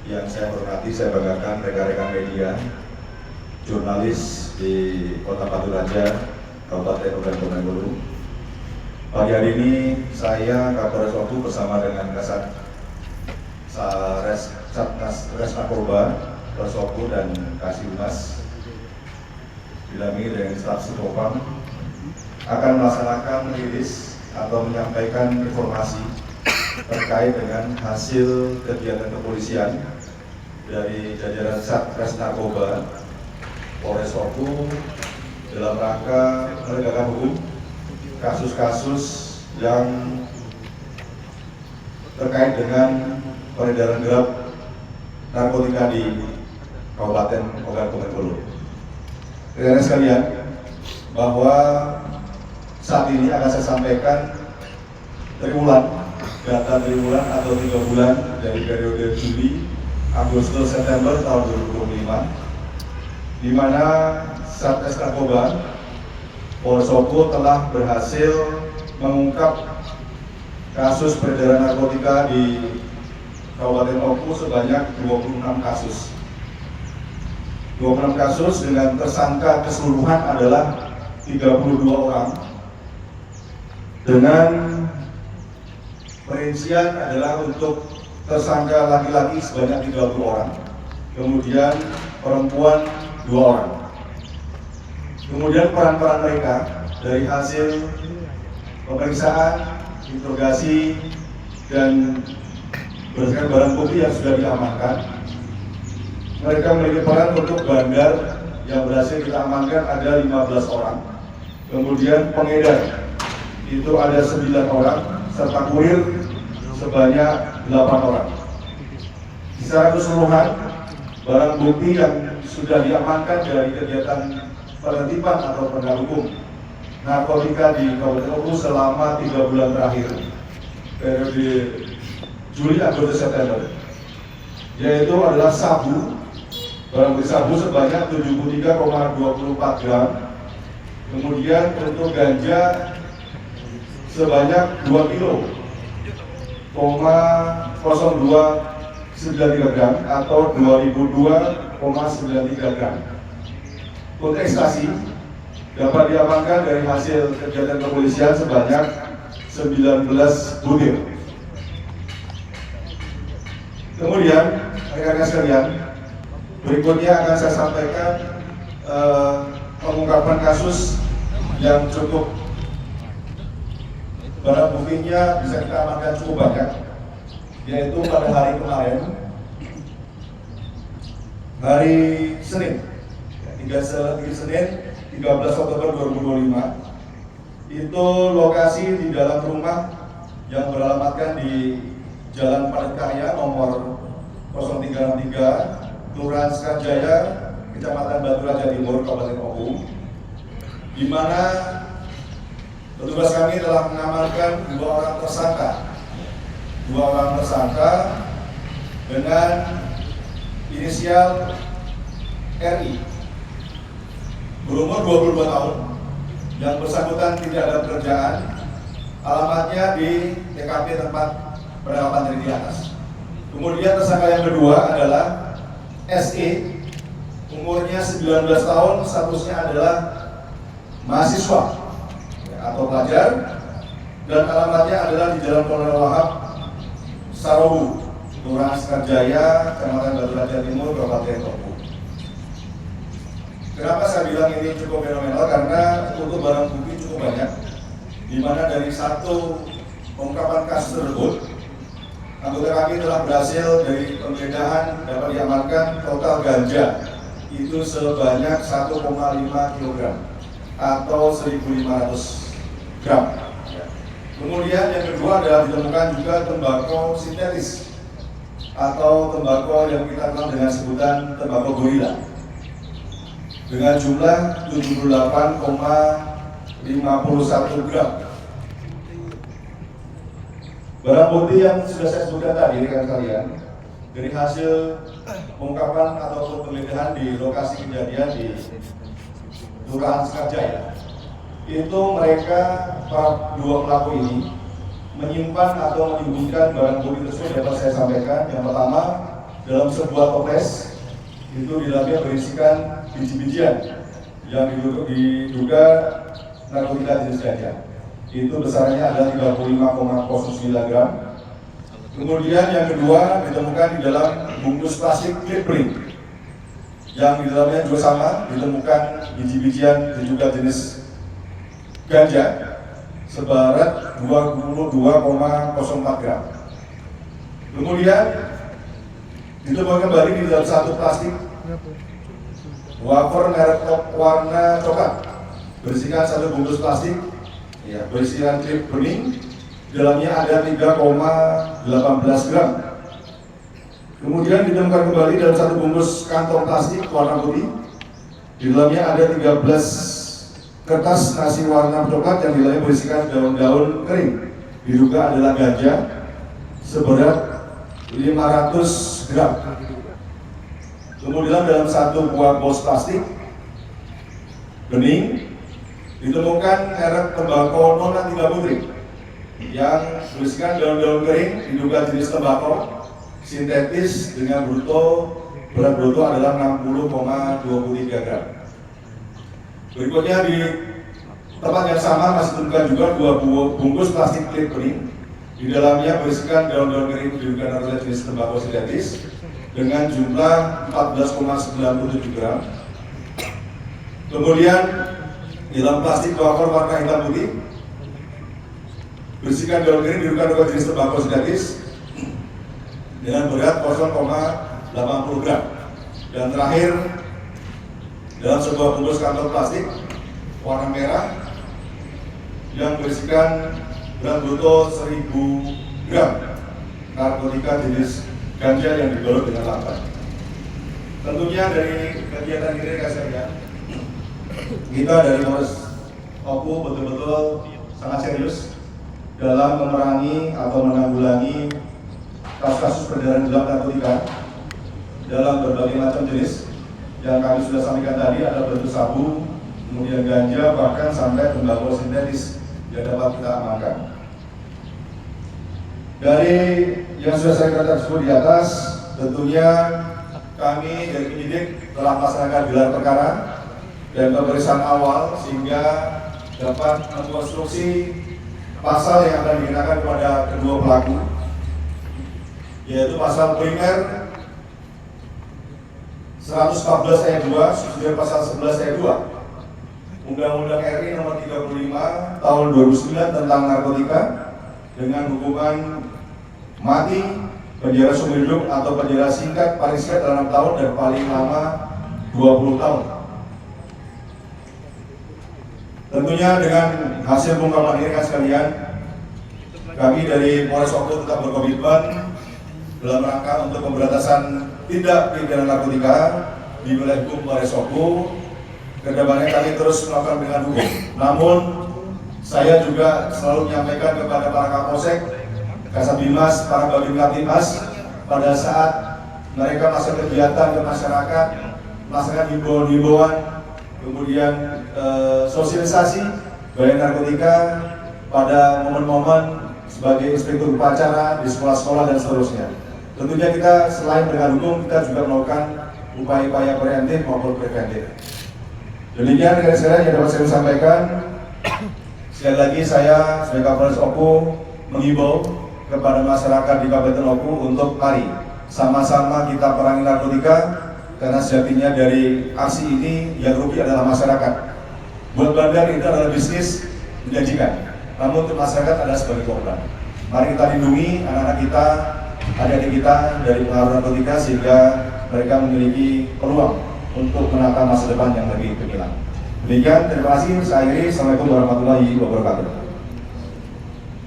yang saya hormati, saya banggakan rekan-rekan media, jurnalis di Kota Batu Raja, Kabupaten Ogan Komering. Pagi hari ini saya Kapolres Oku bersama dengan Kasat Res Narkoba, Polres Oku dan Kasihmas didampingi dengan staf Sitopam akan melaksanakan rilis atau menyampaikan informasi terkait dengan hasil kegiatan kepolisian dari jajaran Satres Narkoba Polres Oku dalam rangka menegakkan hukum kasus-kasus yang terkait dengan peredaran gelap narkotika di Kabupaten Ogan Komering. Rekan-rekan sekalian, bahwa saat ini akan saya sampaikan data triwulan atau 3 bulan dari periode Juli, Agustus, September tahun 2025, di mana Satres Narkoba Polres Oku telah berhasil mengungkap kasus peredaran narkotika di Kabupaten Oku sebanyak 26 kasus. 26 kasus dengan tersangka keseluruhan adalah 32 orang dengan perincian adalah untuk tersangka laki-laki sebanyak 30 orang, kemudian perempuan 2 orang. Kemudian peran-peran mereka dari hasil pemeriksaan, interogasi, dan berdasarkan barang bukti yang sudah diamankan, mereka memiliki peran untuk bandar yang berhasil kita amankan ada 15 orang. Kemudian pengedar itu ada 9 orang, serta kurir sebanyak 8 orang. Secara keseluruhan, barang bukti yang sudah diamankan dari kegiatan penertiban atau penegak hukum narkotika di Kabupaten Oku selama 3 bulan terakhir periode Juli, Agustus, September, yaitu adalah sabu, barang bukti sabu sebanyak 73,24 gram, kemudian untuk ganja sebanyak 2 kilo 0,0293 gram atau 2002,93 gram. Untuk ekstasi dapat diamankan dari hasil kegiatan kepolisian sebanyak 19 butir. Kemudian rekan-rekan sekalian, berikutnya akan saya sampaikan pengungkapan kasus yang cukup barang buktinya bisa kita amankan cukup banyak, yaitu pada hari kemarin, hari Senin 13 Oktober 2025, itu lokasi di dalam rumah yang beralamatkan di Jalan Padat Karya nomor 0363 Kelurahan Sekarjaya, Kecamatan Batu Raja Timur, Kabupaten Oku, di mana petugas kami telah mengamankan 2 orang tersangka dengan inisial RI, berumur 22 tahun, yang bersangkutan tidak ada pekerjaan, alamatnya di TKP tempat penangkapan dari di atas. Kemudian tersangka yang kedua adalah SE, umurnya 19 tahun, statusnya adalah mahasiswa atau pelajar, dan alamatnya adalah di Jalan Kolonel Wahab, Sarowu, Kelurahan Sekarjaya, Kecamatan Batu Raja Timur, Kabupaten Oku. Kenapa saya bilang ini cukup fenomenal? Karena untuk barang bukti cukup banyak, di mana dari satu pengungkapan kasus tersebut, anggota kami telah berhasil dari penggeledahan dapat diamankan total ganja itu sebanyak 1,5 kg atau 1.500 gram. Kemudian yang kedua adalah ditemukan juga tembakau sintetis atau tembakau yang kita kenal dengan sebutan tembakau gorila dengan jumlah 78,51 gram. Barang bukti yang sudah saya sebutkan tadi rekan kalian, dari hasil pengungkapan atau penggeledahan di lokasi kejadian di Kelurahan Sekarjaya, itu mereka para 2 pelaku ini menyimpan atau menyembunyikan barang bukti tersebut dapat saya sampaikan. Yang pertama, dalam sebuah toples itu di dalamnya berisikan biji-bijian yang diduga narkotika jenis ganja. Itu besarnya adalah 35,09 gram. Kemudian yang kedua ditemukan di dalam bungkus plastik clip ring yang di dalamnya juga sama ditemukan biji-bijian juga jenis ganja seberat 22,04 gram. Kemudian ditemukan kembali di dalam satu plastik wafer merek warna coklat berisikan satu bungkus plastik berisikan klip bening, di dalamnya ada 3,18 gram. Kemudian ditemukan kembali dalam satu bungkus kantong plastik warna putih, di dalamnya ada 13 kertas nasi warna coklat yang di dalamnya berisikan daun-daun kering, diduga adalah ganja seberat 500 gram. Kemudian dalam satu buah bos plastik bening ditemukan merek tembakau Nona 3 Putri yang berisikan daun-daun kering, diduga jenis tembakau sintetis dengan berat bruto adalah 60,23 gram. Berikutnya di tempat yang sama masih ditemukan juga 2 bungkus plastik klip bening. Di dalamnya berisikan daun-daun kering diduga narkotika jenis tembakau sintetis dengan jumlah 14,97 gram. Kemudian di dalam plastik wafer warna hitam putih berisikan daun kering diduga narkotika jenis tembakau sintetis dengan berat 0,80 gram. Dan terakhir dalam sebuah bungkus kantong plastik warna merah yang berisikan berat bruto 1000 gram narkotika jenis ganja yang dibalut dengan lambat. Tentunya dari kegiatan ini rekan kita dari Polres Oku betul-betul sangat serius dalam memerangi atau menanggulangi kasus-kasus peredaran gelap narkotika dalam berbagai macam jenis yang kami sudah sampaikan tadi, ada bentuk sabu, kemudian ganja, bahkan sampai tembakau sintetis yang dapat kita amankan. Dari yang sudah saya katakan tersebut di atas, tentunya kami dari penyidik telah melaksanakan gelar perkara dan pemeriksaan awal sehingga dapat mengkonstruksi pasal yang akan dikenakan kepada kedua pelaku, yaitu pasal primer 114 ayat 2, subsidiar pasal 11 ayat 2 Undang-Undang RI nomor 35 tahun 2009 tentang narkotika dengan hukuman mati, penjara seumur hidup atau penjara singkat paling singkat dalam 6 tahun dan paling lama 20 tahun. Tentunya dengan hasil pengungkapan ini kan sekalian, kami dari Polres Oku tetap berkomitmen dalam rangka untuk pemberantasan tindak pidana narkotika di wilayah hukum Polres Oku. Kedepannya kami terus melakukan dengan hukum. Namun saya juga selalu menyampaikan kepada para Kapolsek, Kasabimas, para Babin Kaptimas pada saat mereka melaksanakan kegiatan ke masyarakat, melaksanakan himbauan, kemudian sosialisasi bahaya narkotika pada momen-momen sebagai inspektur upacara di sekolah-sekolah dan seterusnya. Tentunya kita selain dengan hukum, kita juga melakukan upaya-upaya preventif maupun preventif. Demikian rekan-rekan yang dapat saya sampaikan. Sekali lagi saya sebagai Kapolres Oku mengimbau kepada masyarakat di Kabupaten Oku untuk mari sama-sama kita perangi narkotika, karena sejatinya dari aksi ini yang rugi adalah masyarakat. Buat bandar itu adalah bisnis menjanjikan, namun untuk masyarakat adalah sebagai korban. Mari kita lindungi anak-anak kita, adik-adik kita dari pengaruh narkotika sehingga mereka memiliki peluang untuk menata masa depan yang lebih gemilang. Demikian, terima kasih. Saya akhiri. Assalamualaikum warahmatullahi wabarakatuh.